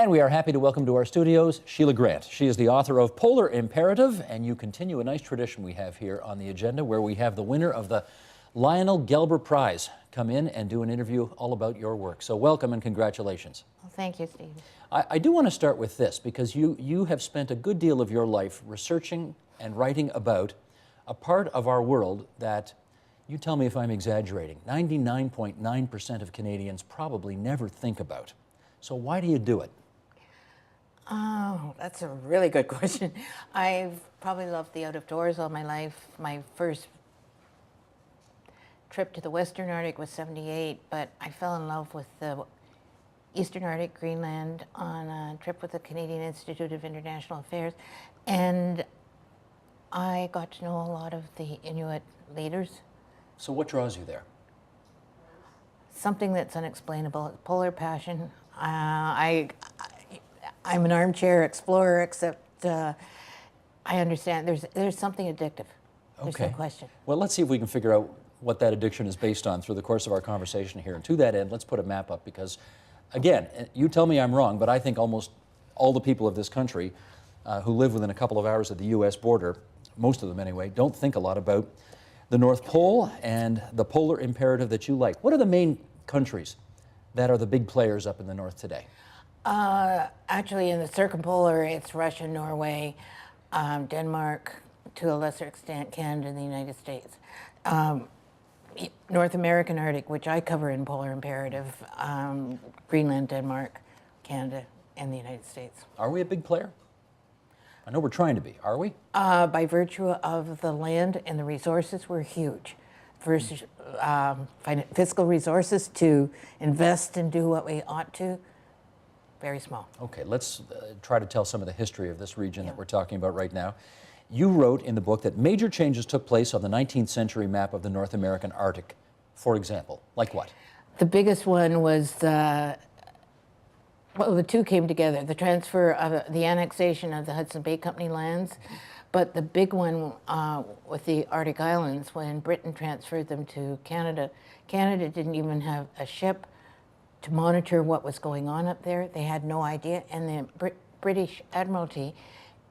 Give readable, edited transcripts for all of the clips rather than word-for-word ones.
And we are happy to welcome to our studios Shelagh Grant. She is the author of Polar Imperative, and you continue a nice tradition we have here on the agenda where we have the winner of the Lionel Gelber Prize come in and do an interview all about your work. So welcome and congratulations. Well, thank you, Steve. I do want to start with this because you have spent a good deal of your life researching and writing about a part of our world that, you tell me if I'm exaggerating, 99.9% of Canadians probably never think about. So why do you do it? Oh, that's a really good question. I've probably loved the out of doors all my life. My first trip to the Western Arctic was '78, but I fell in love with the Eastern Arctic, Greenland, on a trip with the Canadian Institute of International Affairs, and I got to know a lot of the Inuit leaders. So what draws you there? Something that's unexplainable, polar passion. I'm an armchair explorer, except I understand there's something addictive. There's no question. Well, let's see if we can figure out what that addiction is based on through the course of our conversation here. And to that end, let's put a map up because, again, you tell me I'm wrong, but I think almost all the people of this country who live within a couple of hours of the U.S. border, most of them anyway, don't think a lot about the North Pole and the polar imperative that you like. What are the main countries that are the big players up in the north today? Actually, in the circumpolar, it's Russia, Norway, Denmark, to a lesser extent, Canada and the United States. North American Arctic, which I cover in Polar Imperative, Greenland, Denmark, Canada, and the United States. Are we a big player? I know we're trying to be. Are we? By virtue of the land and the resources, we're huge. Versus fiscal resources to invest and do what we ought to, very small. Okay, let's try to tell some of the history of this region that we're talking about right now. You wrote in the book that major changes took place on the 19th century map of the North American Arctic, for example. Like what? The biggest one was well, the two came together, the transfer of the annexation of the Hudson Bay Company lands, but the big one with the Arctic Islands, when Britain transferred them to Canada, Canada didn't even have a ship to monitor what was going on up there. They had no idea, and the British Admiralty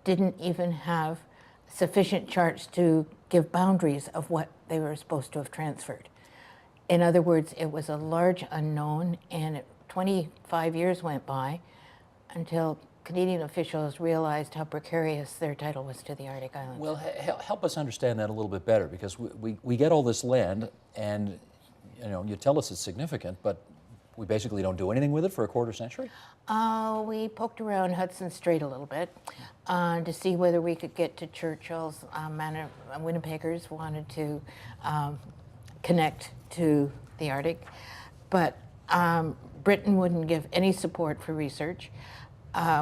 didn't even have sufficient charts to give boundaries of what they were supposed to have transferred. In other words, it was a large unknown, and 25 years went by until Canadian officials realized how precarious their title was to the Arctic Islands. Well, help us understand that a little bit better, because we get all this land, and you tell us it's significant, but we basically don't do anything with it for a quarter century? We poked around Hudson Strait a little bit to see whether we could get to Churchill's. Winnipeggers wanted to connect to the Arctic, but Britain wouldn't give any support for research.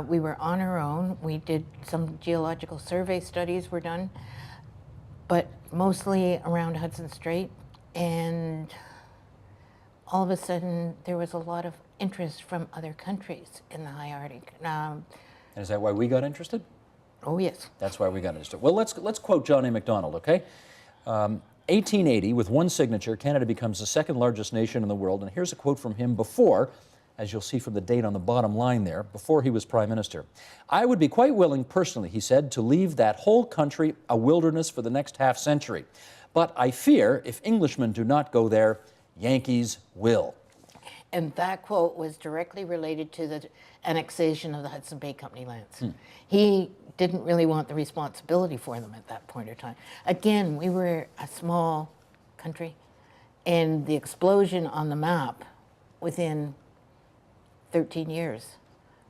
We were on our own. We did some geological survey studies were done, but mostly around Hudson Strait, and all of a sudden, there was a lot of interest from other countries in the high Arctic. And is that why we got interested? Oh, yes. That's why we got interested. Well, let's quote John A. Macdonald, okay? 1880, with one signature, Canada becomes the second largest nation in the world. And here's a quote from him before, as you'll see from the date on the bottom line there, before he was Prime Minister. "I would be quite willing, personally," he said, "to leave that whole country a wilderness for the next half century. But I fear if Englishmen do not go there, Yankees will." And that quote was directly related to the annexation of the Hudson Bay Company lands. He didn't really want the responsibility for them at that point in time. Again, we were a small country, and the explosion on the map, within 13 years,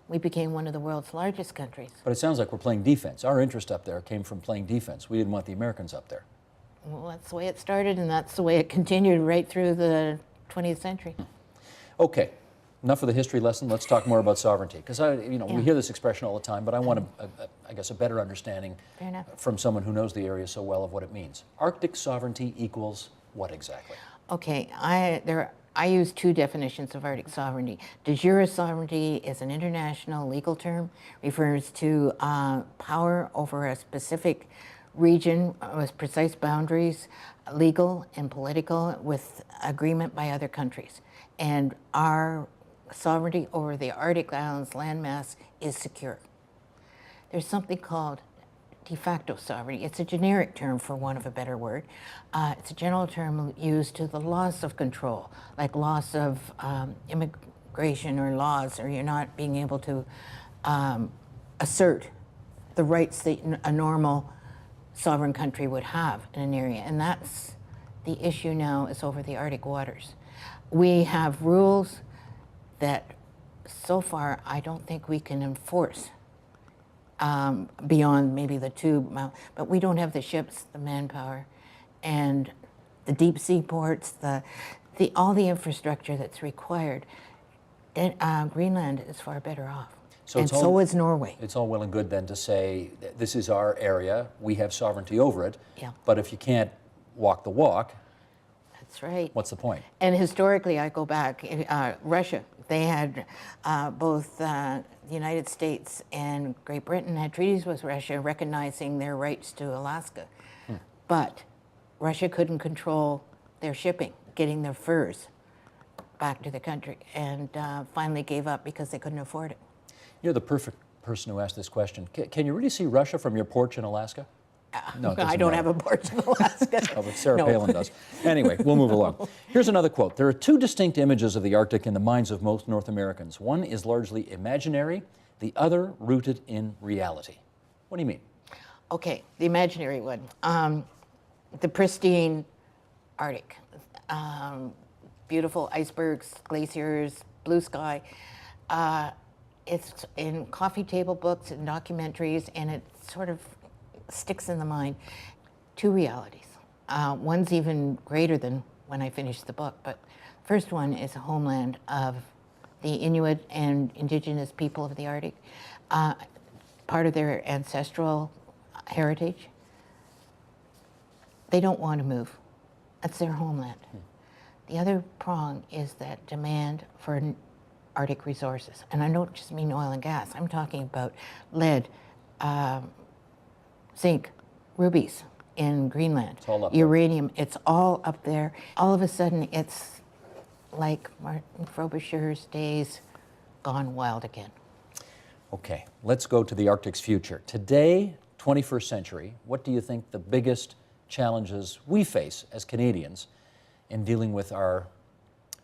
we became one of the world's largest countries. But it sounds like we're playing defense. Our interest up there came from playing defense. We didn't want the Americans up there. Well, that's the way it started, and that's the way it continued right through the 20th century. Okay, enough of the history lesson. Let's talk more about sovereignty, because we hear this expression all the time, but I want I guess a better understanding from someone who knows the area so well of what it means. Arctic sovereignty equals what exactly? Okay, I use two definitions of Arctic sovereignty. De jure sovereignty is an international legal term, refers to power over a specific region with precise boundaries, legal and political, with agreement by other countries. And our sovereignty over the Arctic Islands landmass is secure. There's something called de facto sovereignty. It's a generic term, for want of a better word. It's a general term used to the loss of control, like loss of immigration or laws, or you're not being able to assert the rights that a normal sovereign country would have in an area. And that's the issue now, is over the Arctic waters. We have rules that so far I don't think we can enforce beyond maybe the tube, but we don't have the ships, the manpower, and the deep sea ports, all the infrastructure that's required. Greenland is far better off, So and so is Norway. It's all well and good then to say, this is our area, we have sovereignty over it, Yeah. but if you can't walk the walk, That's right. what's the point? And historically, I go back, Russia, they had both the United States and Great Britain had treaties with Russia recognizing their rights to Alaska. But Russia couldn't control their shipping, getting their furs back to the country, and finally gave up because they couldn't afford it. You're the perfect person who asked this question. Can you really see Russia from your porch in Alaska? No, it I doesn't don't matter. have a porch in Alaska. Oh, but Sarah No. Palin does. Anyway, we'll move along. Here's another quote. There are two distinct images of the Arctic in the minds of most North Americans. One is largely imaginary, the other rooted in reality. What do you mean? Okay, the imaginary one. The pristine Arctic. Beautiful icebergs, glaciers, blue sky. It's in coffee table books and documentaries, and it sort of sticks in the mind. Two realities. One's even greater than when I finished the book, but first one is a homeland of the Inuit and indigenous people of the Arctic, part of their ancestral heritage. They don't want to move. That's their homeland. The other prong is that demand for Arctic resources. And I don't just mean oil and gas. I'm talking about lead, zinc, rubies in Greenland, It's all up there. uranium. It's all up there. All of a sudden, it's like Martin Frobisher's days gone wild again. Okay, let's go to the Arctic's future. Today, 21st century, what do you think the biggest challenges we face as Canadians in dealing with our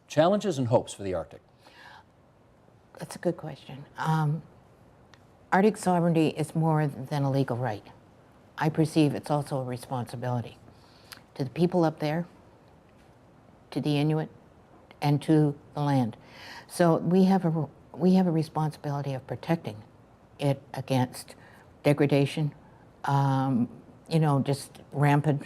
challenges and hopes for the Arctic? That's a good question. Arctic sovereignty is more than a legal right. I perceive it's also a responsibility to the people up there, to the Inuit, and to the land. So we have a responsibility of protecting it against degradation, just rampant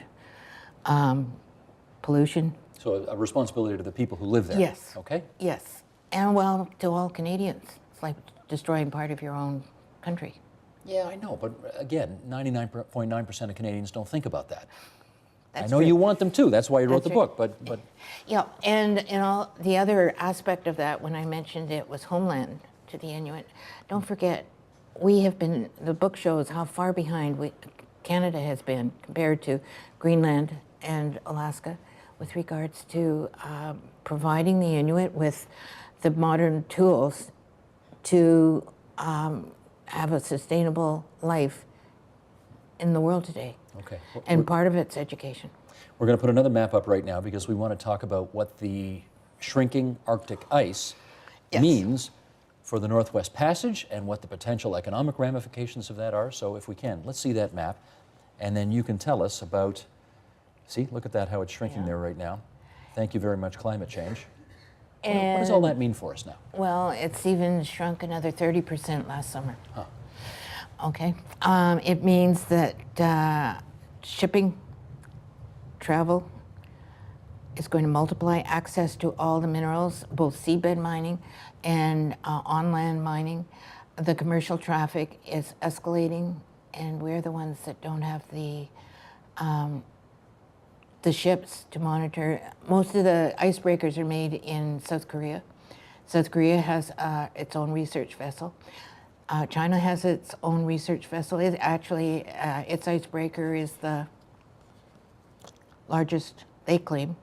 pollution. So a responsibility to the people who live there. Yes. Okay? Yes, and well, to all Canadians. It's like destroying part of your own country. Yeah, I know, but again, 99.9% of Canadians don't think about that. That's I know true. you want them to, that's why you wrote That's the right. book, but Yeah, and the other aspect of that, when I mentioned it, was homeland to the Inuit. Don't forget, the book shows how far behind Canada has been compared to Greenland and Alaska with regards to providing the Inuit with the modern tools to have a sustainable life in the world today. okay. And part of it's education. We're going to put another map up right now because we want to talk about what the shrinking Arctic ice Yes. means for the Northwest Passage and what the potential economic ramifications of that are. So if we can, let's see that map, and then you can tell us about, see, look at that, how it's shrinking Yeah. there right now. Thank you very much, climate change. What And does all that mean for us now? well, it's even shrunk another 30% last summer. Huh. Okay. It means that shipping, travel is going to multiply. Access to all the minerals, both seabed mining and on-land mining. The commercial traffic is escalating, and we're the ones that don't have the ships to monitor. Most of the icebreakers are made in South Korea. South Korea has its own research vessel. China has its own research vessel. It actually, its icebreaker is the largest, they claim,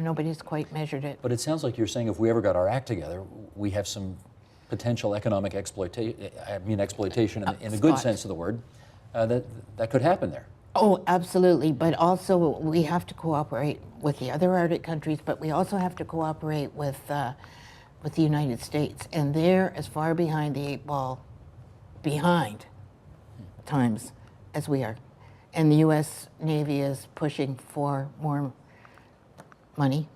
Nobody's quite measured it. But it sounds like you're saying if we ever got our act together, we have some potential economic exploitation in the good sense of the word, that could happen there. Oh, absolutely. But also we have to cooperate with the other Arctic countries, but we also have to cooperate with the United States. And they're as far behind the 8 ball, behind times, as we are. And the U.S. Navy is pushing for more money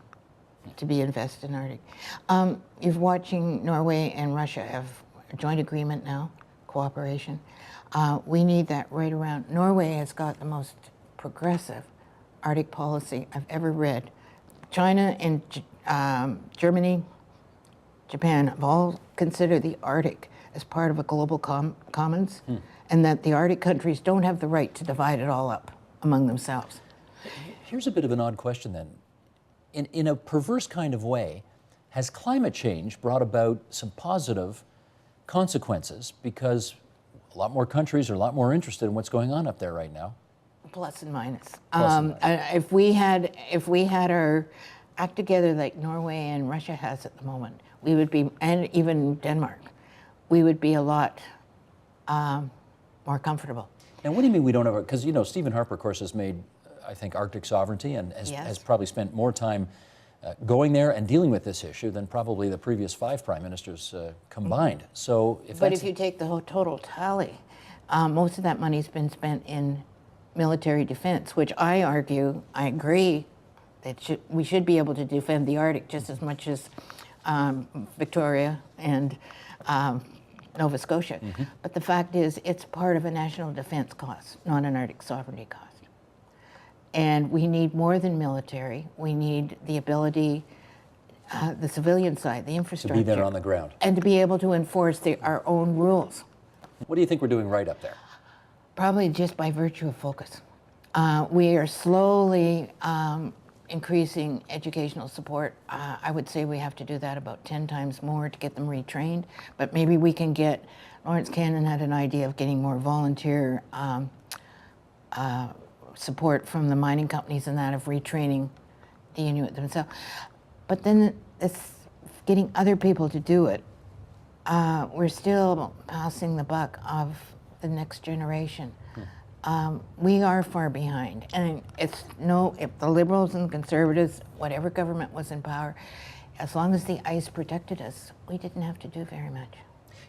to be invested in Arctic. You're watching Norway and Russia have a joint agreement now, cooperation. We need that right around. Norway has got the most progressive Arctic policy I've ever read. China and Germany, Japan have all considered the Arctic as part of a global commons, and that the Arctic countries don't have the right to divide it all up among themselves. Here's a bit of an odd question then. In a perverse kind of way, has climate change brought about some positive consequences because a lot more countries are a lot more interested in what's going on up there right now? Plus and minus. Plus and minus. If we had our act together like Norway and Russia has at the moment, we would be, and even Denmark, we would be a lot more comfortable. Now, what do you mean we don't have? Because Stephen Harper, of course, has made, I think, Arctic sovereignty and has probably spent more time going there and dealing with this issue than probably the previous 5 prime ministers combined. So, if you take the whole total tally, most of that money's been spent in military defense, which I argue, I agree, that we should be able to defend the Arctic just as much as Victoria and Nova Scotia. But the fact is, it's part of a national defense cost, not an Arctic sovereignty cost. And we need more than military. We need the ability, the civilian side, the infrastructure. To be there on the ground. And to be able to enforce our own rules. What do you think we're doing right up there? Probably just by virtue of focus. We are slowly increasing educational support. I would say we have to do that about 10 times more to get them retrained. But maybe we can get, Lawrence Cannon had an idea of getting more volunteer support from the mining companies and that of retraining the Inuit themselves. But then it's getting other people to do it. We're still passing the buck of the next generation. We are far behind. And if the Liberals and Conservatives, whatever government was in power, as long as the ice protected us, we didn't have to do very much.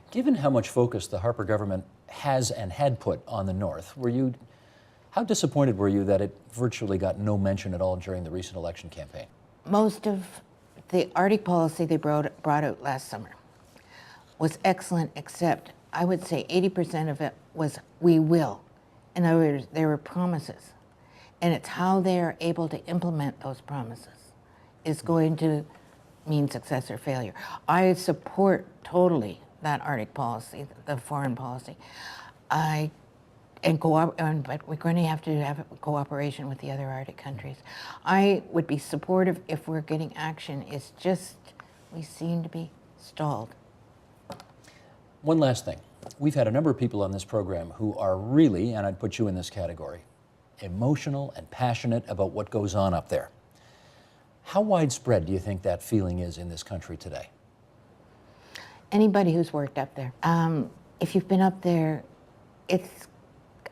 Given how much focus the Harper government has and had put on the North, how disappointed were you that it virtually got no mention at all during the recent election campaign? Most of the Arctic policy they brought out last summer was excellent, except I would say 80% of it was "we will." In other words, there were promises. And it's how they are able to implement those promises is going to mean success or failure. I support totally that Arctic policy, the foreign policy. But we're going to have cooperation with the other Arctic countries. I would be supportive if we're getting action. It's just we seem to be stalled. One last thing. We've had a number of people on this program who are really, and I'd put you in this category, emotional and passionate about what goes on up there. How widespread do you think that feeling is in this country today? Anybody who's worked up there. If you've been up there,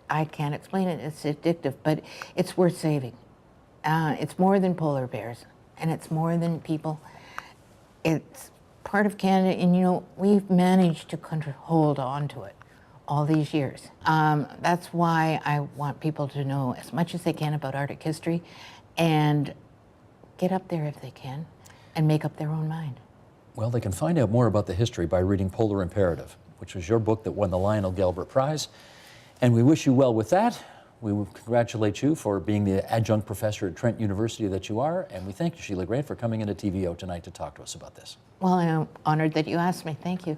I can't explain it, it's addictive, but it's worth saving. It's more than polar bears, and it's more than people. It's part of Canada, and we've managed to hold on to it all these years. That's why I want people to know as much as they can about Arctic history and get up there if they can and make up their own mind. Well, they can find out more about the history by reading Polar Imperative, which was your book that won the Lionel Gelbert Prize. And we wish you well with that. We congratulate you for being the adjunct professor at Trent University that you are, and we thank you, Shelagh Grant, for coming into TVO tonight to talk to us about this. Well, I'm honored that you asked me. Thank you.